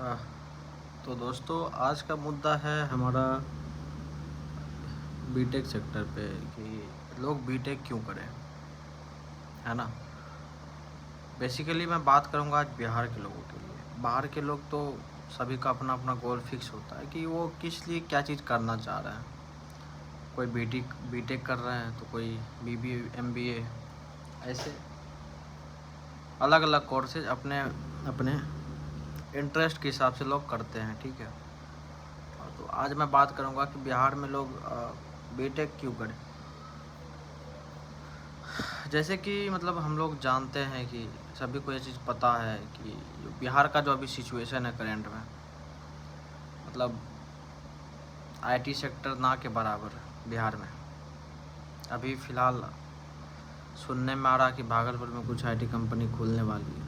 आह, तो दोस्तों आज का मुद्दा है हमारा बीटेक सेक्टर पे कि लोग बीटेक क्यों करें, है ना। बेसिकली मैं बात करूँगा आज बिहार के लोगों के लिए। बाहर के लोग तो सभी का अपना अपना गोल फिक्स होता है कि वो किस लिए क्या चीज़ करना चाह रहे हैं। कोई बीटेक कर रहे हैं तो कोई बीबीए एमबीए, ऐसे अलग अलग कोर्सेज अपने अपने इंटरेस्ट के हिसाब से लोग करते हैं, ठीक है। तो आज मैं बात करूँगा कि बिहार में लोग बीटेक क्यों करें। जैसे कि मतलब हम लोग जानते हैं कि सभी को ये चीज़ पता है कि जो बिहार का जो अभी सिचुएशन है करेंट में, मतलब आईटी सेक्टर ना के बराबर है बिहार में। अभी फ़िलहाल सुनने में आ रहा है कि भागलपुर में कुछ आईटी कंपनी खुलने वाली है।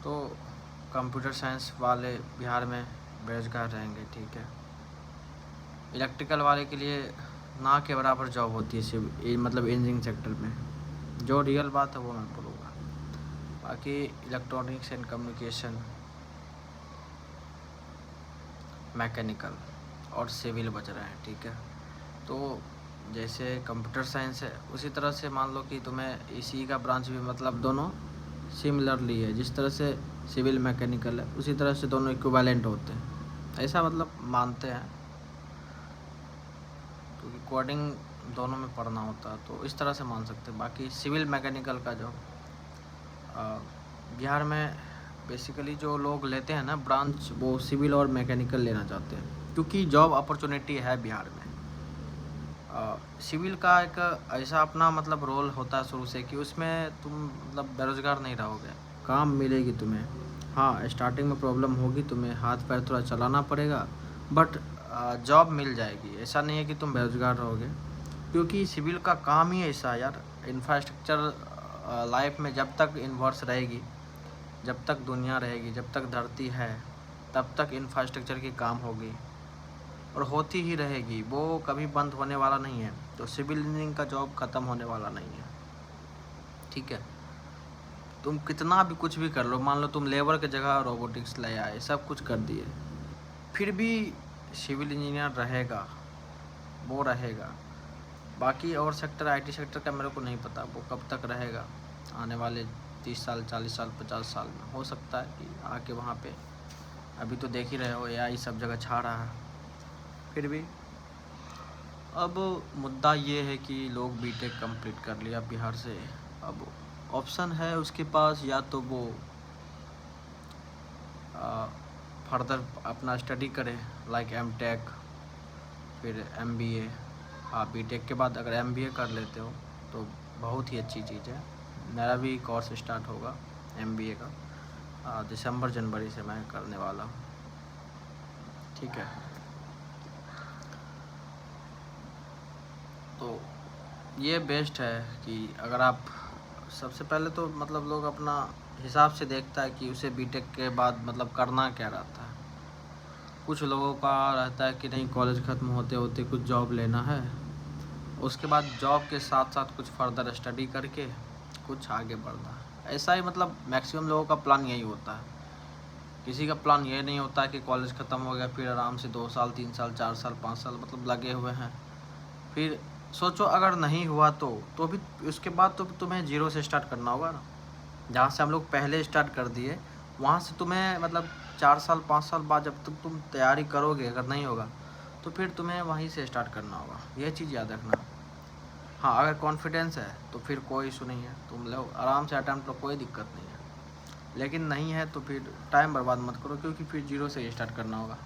तो कंप्यूटर साइंस वाले बिहार में बेरोजगार रहेंगे, ठीक है। इलेक्ट्रिकल वाले के लिए ना के बराबर जॉब होती है सिर्फ मतलब इंजीनियरिंग सेक्टर में। जो रियल बात है वो मैं बोलूँगा। बाकी इलेक्ट्रॉनिक्स एंड कम्युनिकेशन, मैकेनिकल और सिविल बच रहे हैं, ठीक है। तो जैसे कंप्यूटर साइंस है उसी तरह से मान लो कि तुम्हें इसी का ब्रांच भी मतलब दोनों सिमिलरली है। जिस तरह से सिविल मैकेनिकल है उसी तरह से दोनों इक्विवेलेंट होते हैं, ऐसा मतलब मानते हैं, क्योंकि कोडिंग दोनों में पढ़ना होता है तो इस तरह से मान सकते हैं। बाकी सिविल मैकेनिकल का जो बिहार में बेसिकली जो लोग लेते हैं ना ब्रांच, वो सिविल और मैकेनिकल लेना चाहते हैं क्योंकि जॉब अपॉर्चुनिटी है बिहार में। सिविल का एक ऐसा अपना मतलब रोल होता है शुरू से कि उसमें तुम मतलब बेरोज़गार नहीं रहोगे, काम मिलेगी तुम्हें। हाँ, स्टार्टिंग में प्रॉब्लम होगी, तुम्हें हाथ पैर थोड़ा चलाना पड़ेगा, बट जॉब मिल जाएगी। ऐसा नहीं है कि तुम बेरोज़गार रहोगे, क्योंकि सिविल का काम ही ऐसा है यार। इंफ्रास्ट्रक्चर लाइफ में जब तक इन्वर्स रहेगी, जब तक दुनिया रहेगी, जब तक धरती है, तब तक इंफ्रास्ट्रक्चर की काम होगी और होती ही रहेगी। वो कभी बंद होने वाला नहीं है। तो सिविल इंजीनियरिंग का जॉब ख़त्म होने वाला नहीं है, ठीक है। तुम कितना भी कुछ भी कर लो, मान लो तुम लेबर की जगह रोबोटिक्स ले आए, सब कुछ कर दिए, फिर भी सिविल इंजीनियर रहेगा, वो रहेगा। बाकी और सेक्टर, आईटी सेक्टर का मेरे को नहीं पता वो कब तक रहेगा। आने वाले 30 साल, 40 साल, 50 साल में हो सकता है कि आके वहाँ पे, अभी तो देख ही रहे हो एआई सब जगह छा रहा है। फिर भी अब मुद्दा ये है कि लोग बीटेक कंप्लीट कर लिया बिहार से, अब ऑप्शन है उसके पास, या तो वो फर्दर अपना स्टडी करे लाइक एमटेक, फिर एमबीए। हाँ, बीटेक के बाद अगर एमबीए कर लेते हो तो बहुत ही अच्छी चीज़ है। मेरा भी कोर्स स्टार्ट होगा एमबीए का, दिसंबर जनवरी से मैं करने वाला हूँ, ठीक है। तो ये बेस्ट है कि अगर आप, सबसे पहले तो मतलब लोग अपना हिसाब से देखता है कि उसे बीटेक के बाद मतलब करना क्या रहता है। कुछ लोगों का रहता है कि नहीं, कॉलेज ख़त्म होते होते कुछ जॉब लेना है, उसके बाद जॉब के साथ साथ कुछ फर्दर स्टडी करके कुछ आगे बढ़ना है। ऐसा ही मतलब मैक्सिमम लोगों का प्लान यही होता है। किसी का प्लान ये नहीं होता है कि कॉलेज ख़त्म हो गया फिर आराम से 2 साल, 3 साल, 4 साल, 5 साल मतलब लगे हुए हैं। फिर सोचो अगर नहीं हुआ तो भी उसके बाद तो तुम्हें ज़ीरो से स्टार्ट करना होगा ना। जहाँ से हम लोग पहले स्टार्ट कर दिए, वहाँ से तुम्हें मतलब 4 साल, 5 साल बाद जब तक तुम तैयारी करोगे, अगर नहीं होगा तो फिर तुम्हें वहीं से स्टार्ट करना होगा। ये चीज़ याद रखना। हाँ, अगर कॉन्फिडेंस है तो फिर कोई इशू नहीं है, तुम लो आराम से अटेम्प्ट लो, कोई दिक्कत नहीं है। लेकिन नहीं है तो फिर टाइम बर्बाद मत करो, क्योंकि फिर ज़ीरो से ही स्टार्ट करना होगा।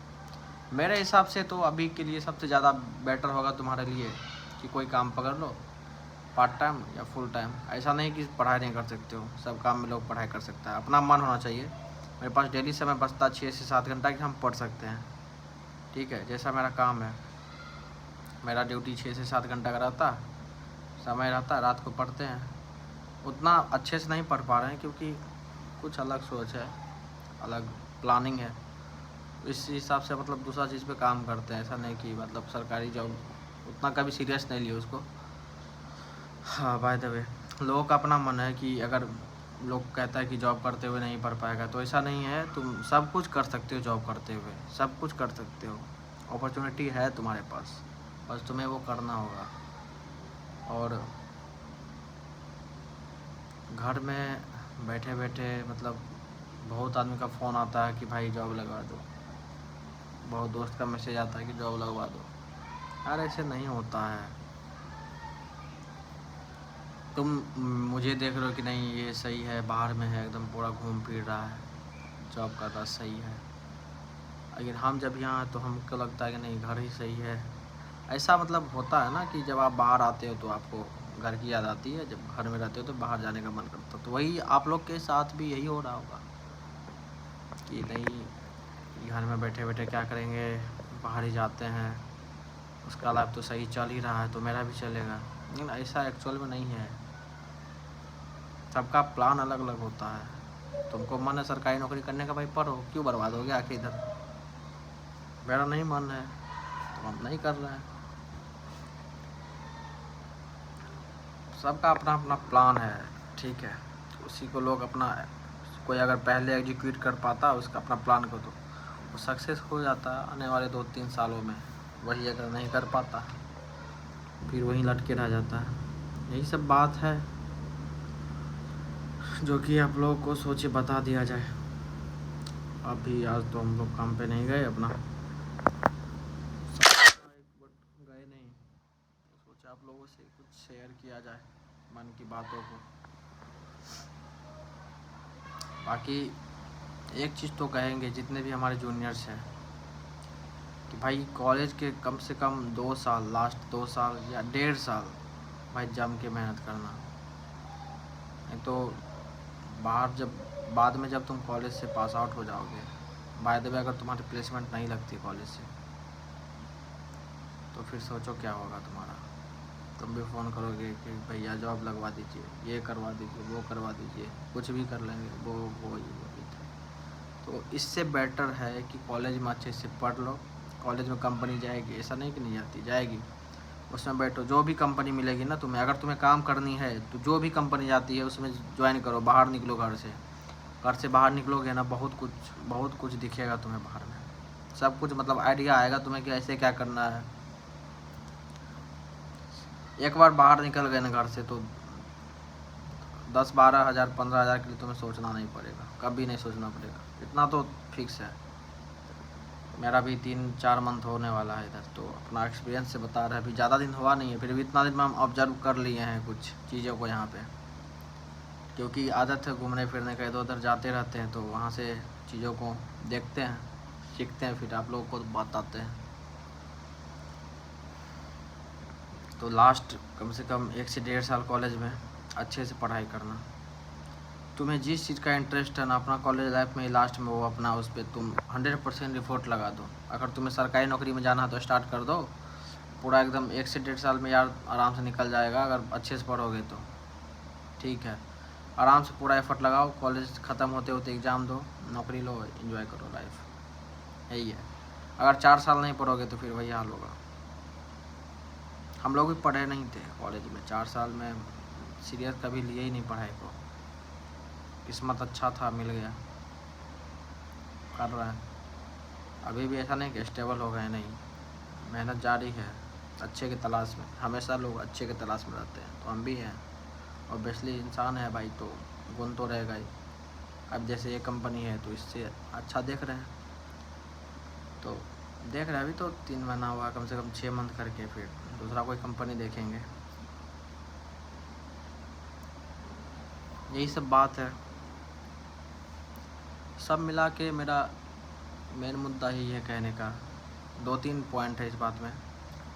मेरे हिसाब से तो अभी के लिए सबसे ज़्यादा बेटर होगा तुम्हारे लिए कि कोई काम पकड़ लो, पार्ट टाइम या फुल टाइम। ऐसा नहीं कि पढ़ाई नहीं कर सकते हो, सब काम में लोग पढ़ाई कर सकता है, अपना मन होना चाहिए। मेरे पास डेली समय बचता 6 से 7 घंटा कि हम पढ़ सकते हैं, ठीक है। जैसा मेरा काम है, मेरा ड्यूटी 6 से 7 घंटा का रहता, समय रहता, रात को पढ़ते हैं। उतना अच्छे से नहीं पढ़ पा रहे हैं क्योंकि कुछ अलग सोच है, अलग प्लानिंग है, इस हिसाब से मतलब दूसरा चीज़ पे काम करते हैं। ऐसा नहीं कि मतलब सरकारी जॉब उतना कभी सीरियस नहीं लिए उसको। हाँ, बाय द वे लोगों का अपना मन है कि अगर लोग कहता है कि जॉब करते हुए नहीं पढ़ पाएगा, तो ऐसा नहीं है। तुम सब कुछ कर सकते हो जॉब करते हुए, सब कुछ कर सकते हो। अपॉर्चुनिटी है तुम्हारे पास, बस तुम्हें वो करना होगा। और घर में बैठे बैठे मतलब बहुत आदमी का फ़ोन आता है कि भाई जॉब लगा दो, बहुत दोस्त का मैसेज आता है कि जॉब लगवा दो। यार ऐसे नहीं होता है। तुम मुझे देख रहे हो कि नहीं ये सही है, बाहर में है, एकदम पूरा घूम फिर रहा है, जॉब कर रहा, सही है। लेकिन हम जब यहाँ तो हमको लगता है कि नहीं घर ही सही है। ऐसा मतलब होता है ना कि जब आप बाहर आते हो तो आपको घर की याद आती है, जब घर में रहते हो तो बाहर जाने का मन करता है। तो वही आप लोग के साथ भी यही हो रहा होगा कि नहीं घर में बैठे बैठे क्या करेंगे, बाहर ही जाते हैं, उसका लाइफ तो सही चल ही रहा है तो मेरा भी चलेगा। लेकिन ऐसा एक्चुअल में नहीं है। सबका प्लान अलग अलग होता है। तुमको मन है सरकारी नौकरी करने का, भाई पढ़ो, क्यों बर्बाद हो गया आके इधर। मेरा नहीं मन है तो हम नहीं कर रहे हैं। सबका अपना अपना प्लान है, ठीक है। उसी को लोग अपना, कोई अगर पहले एग्जीक्यूट कर पाता उसका अपना प्लान को, तो वो सक्सेस हो जाता आने वाले 2-3 सालों में। वही अगर नहीं कर पाता फिर वहीं लटके रह जाता है। यही सब बात है जो कि आप लोगों को सोचे बता दिया जाए। अभी आज तो हम लोग काम पे नहीं गए अपना, बट गए नहीं, तो सोचा आप लोगों से कुछ शेयर किया जाए मन की बातों को। बाकी एक चीज़ तो कहेंगे जितने भी हमारे जूनियर्स हैं कि भाई कॉलेज के कम से कम 2 साल, लास्ट 2 साल या 1.5 साल भाई जम के मेहनत करना। नहीं तो बाहर जब बाद में जब तुम कॉलेज से पास आउट हो जाओगे, बाय द वे अगर तुम्हारी प्लेसमेंट नहीं लगती कॉलेज से, तो फिर सोचो क्या होगा तुम्हारा। तुम भी फ़ोन करोगे कि भैया जॉब लगवा दीजिए, ये करवा दीजिए, वो करवा दीजिए, कुछ भी कर लेंगे, वो ये थे। तो इससे बेटर है कि कॉलेज में अच्छे से पढ़ लो। कॉलेज में कंपनी जाएगी, ऐसा नहीं कि नहीं जाती, जाएगी। उसमें बैठो, जो भी कंपनी मिलेगी ना तुम्हें, अगर तुम्हें काम करनी है तो जो भी कंपनी जाती है उसमें ज्वाइन करो। बाहर निकलो घर से, घर से बाहर निकलोगे ना, बहुत कुछ दिखेगा तुम्हें बाहर में। सब कुछ मतलब आइडिया आएगा तुम्हें कि ऐसे क्या करना है। एक बार बाहर निकल गए ना घर से तो 10-12 हज़ार 15 हज़ार के लिए तुम्हें सोचना नहीं पड़ेगा, कभी नहीं सोचना पड़ेगा, इतना तो फिक्स है। मेरा भी 3-4 मंथ होने वाला है इधर, तो अपना एक्सपीरियंस से बता रहा है। अभी ज़्यादा दिन हुआ नहीं है, फिर भी इतना दिन में हम ऑब्जर्व कर लिए हैं कुछ चीज़ों को यहाँ पे, क्योंकि आदत है घूमने फिरने का, इधर उधर जाते रहते हैं तो वहाँ से चीज़ों को देखते हैं, सीखते हैं, फिर आप लोगों को बताते हैं। तो लास्ट कम से कम 1 से 1.5 साल कॉलेज में अच्छे से पढ़ाई करना। तुम्हें जिस चीज़ का इंटरेस्ट है ना अपना कॉलेज लाइफ में लास्ट में, वो अपना उस पर तुम 100% एफर्ट लगा दो। अगर तुम्हें सरकारी नौकरी में जाना है तो स्टार्ट कर दो, पूरा एकदम 1 से 1.5 साल में यार आराम से निकल जाएगा अगर अच्छे से पढ़ोगे तो, ठीक है। आराम से पूरा एफर्ट लगाओ, कॉलेज ख़त्म होते होते एग्ज़ाम दो, नौकरी लो, एंजॉय करो लाइफ, यही है। अगर 4 साल नहीं पढ़ोगे तो फिर वही हाल होगा। हम लोग भी पढ़े नहीं थे कॉलेज में 4 साल में, सीरियस कभी लिए ही नहीं पढ़ाई को। किस्मत अच्छा था, मिल गया, कर रहे हैं। अभी भी ऐसा नहीं कि स्टेबल हो गए, नहीं, मेहनत जारी है अच्छे की तलाश में। हमेशा लोग अच्छे की तलाश में रहते हैं, तो हम भी हैं। ऑब्वियसली इंसान है भाई, तो गुण तो रहेगा ही। अब जैसे ये कंपनी है तो इससे अच्छा देख रहे हैं, तो देख रहे हैं। अभी तो 3 महीना हुआ, कम से कम 6 मंथ करके फिर दूसरा कोई कंपनी देखेंगे। यही सब बात है। सब मिला के मेरा मेन मुद्दा ही है कहने का। 2-3 पॉइंट है इस बात में।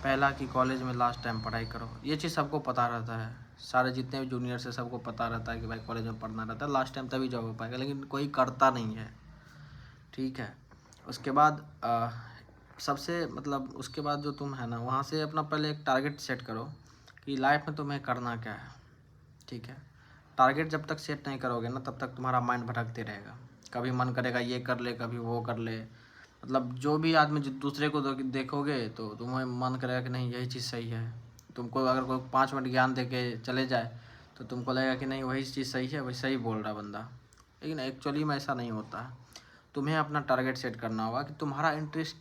पहला कि कॉलेज में लास्ट टाइम पढ़ाई करो, ये चीज़ सबको पता रहता है, सारे जितने भी जूनियर से सबको पता रहता है कि भाई कॉलेज में पढ़ना रहता है लास्ट टाइम, तभी जॉब हो पाएगा, लेकिन कोई करता नहीं है, ठीक है। उसके बाद सबसे मतलब उसके बाद जो तुम है ना, वहाँ से अपना पहले एक टारगेट सेट करो कि लाइफ में तुम्हें करना क्या है, ठीक है। टारगेट जब तक सेट नहीं करोगे ना, तब तक तुम्हारा माइंड भटकते रहेगा। कभी मन करेगा ये कर ले, कभी वो कर ले। मतलब जो भी आदमी दूसरे को देखोगे तो तुम्हें मन करेगा कि नहीं यही चीज़ सही है। तुमको अगर कोई 5 मिनट ज्ञान दे के चले जाए तो तुमको लगेगा कि नहीं वही चीज़ सही है, वही सही बोल रहा बंदा, लेकिन एक्चुअली में ऐसा नहीं होता है। तुम्हें अपना टारगेट सेट करना होगा कि तुम्हारा इंटरेस्ट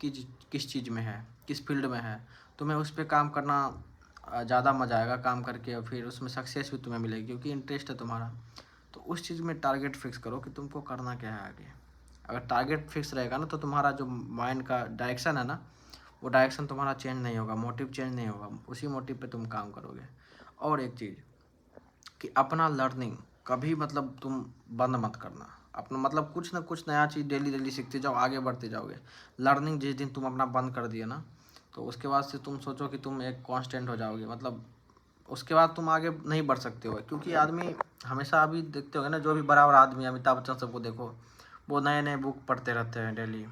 किस चीज़ में है, किस फील्ड में है। तुम्हें उस पर काम करना ज़्यादा मज़ा आएगा काम करके, और फिर उसमें सक्सेस भी तुम्हें मिलेगी क्योंकि इंटरेस्ट है तुम्हारा। तो उस चीज़ में टारगेट फिक्स करो कि तुमको करना क्या है आगे। अगर टारगेट फिक्स रहेगा ना तो तुम्हारा जो माइंड का डायरेक्शन है ना, वो डायरेक्शन तुम्हारा चेंज नहीं होगा, मोटिव चेंज नहीं होगा, उसी मोटिव पे तुम काम करोगे। और एक चीज़ कि अपना लर्निंग कभी मतलब तुम बंद मत करना। अपना मतलब कुछ ना कुछ नया चीज़ डेली डेली सीखते जाओ, आगे बढ़ते जाओगे। लर्निंग जिस दिन तुम अपना बंद कर दिए ना, तो उसके बाद से तुम सोचो कि तुम एक कांस्टेंट हो जाओगे, मतलब उसके बाद तुम आगे नहीं बढ़ सकते हो। क्योंकि आदमी हमेशा, अभी देखते होगे ना, जो भी बड़ा बड़ा आदमी, अमिताभ बच्चन सबको देखो, वो नए नए बुक पढ़ते रहते हैं डेली,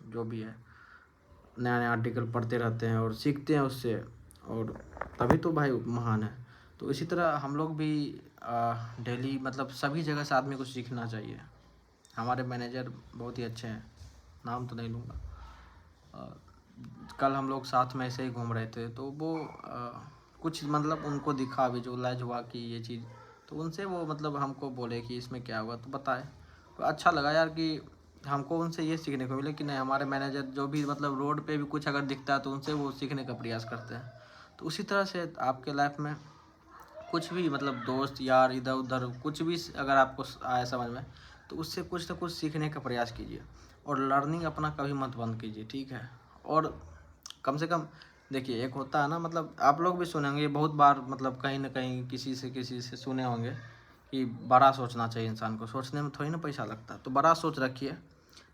जो भी है नया नया आर्टिकल पढ़ते रहते हैं और सीखते हैं उससे, और तभी तो भाई महान है। तो इसी तरह हम लोग भी डेली मतलब सभी जगह से आदमी को सीखना चाहिए। हमारे मैनेजर बहुत ही अच्छे हैं, नाम तो नहीं लूँगा। कल हम लोग साथ में ऐसे ही घूम रहे थे, तो वो कुछ मतलब उनको दिखा भी जो लैज हुआ कि ये चीज़, तो उनसे वो मतलब हमको बोले कि इसमें क्या हुआ, तो बताए। तो अच्छा लगा यार कि हमको उनसे ये सीखने को मिले कि नहीं, हमारे मैनेजर जो भी मतलब रोड पे भी कुछ अगर दिखता है तो उनसे वो सीखने का प्रयास करते हैं। तो उसी तरह से आपके लाइफ में कुछ भी मतलब दोस्त यार इधर उधर कुछ भी अगर आपको आए समझ में, तो उससे कुछ ना कुछ सीखने का प्रयास कीजिए, और लर्निंग अपना कभी मत बंद कीजिए, ठीक है। और कम से कम देखिए, एक होता है ना, मतलब आप लोग भी सुने होंगे बहुत बार, मतलब कहीं ना कहीं किसी से सुने होंगे कि बड़ा सोचना चाहिए इंसान को। सोचने में थोड़ी ना पैसा लगता, तो बड़ा सोच रखिए,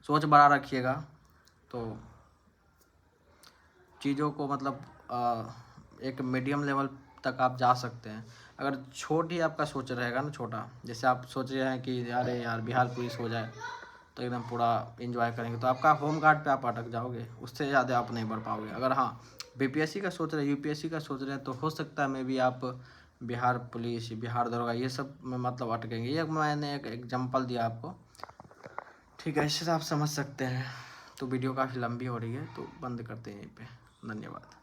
सोच बड़ा रखिएगा, तो चीज़ों को मतलब एक मीडियम लेवल तक आप जा सकते हैं। अगर छोट ही आपका सोच रहेगा ना, छोटा, जैसे आप सोच रहे हैं कि अरे यार बिहार पुलिस हो जाए तो एकदम पूरा एंजॉय करेंगे, तो आपका होम गार्ड पे आप अटक जाओगे, उससे ज़्यादा आप नहीं बढ़ पाओगे। अगर हाँ बीपीएससी का सोच रहे हैं, यूपीएससी का सोच रहे हैं, तो हो सकता है मे बी आप बिहार पुलिस, बिहार दरोगा, ये सब में मतलब अटकेंगे। ये मैंने एक एग्जाम्पल दिया आपको, ठीक है, इससे आप समझ सकते हैं। तो वीडियो काफ़ी लंबी हो रही है, तो बंद करते हैं यहीं पे। धन्यवाद।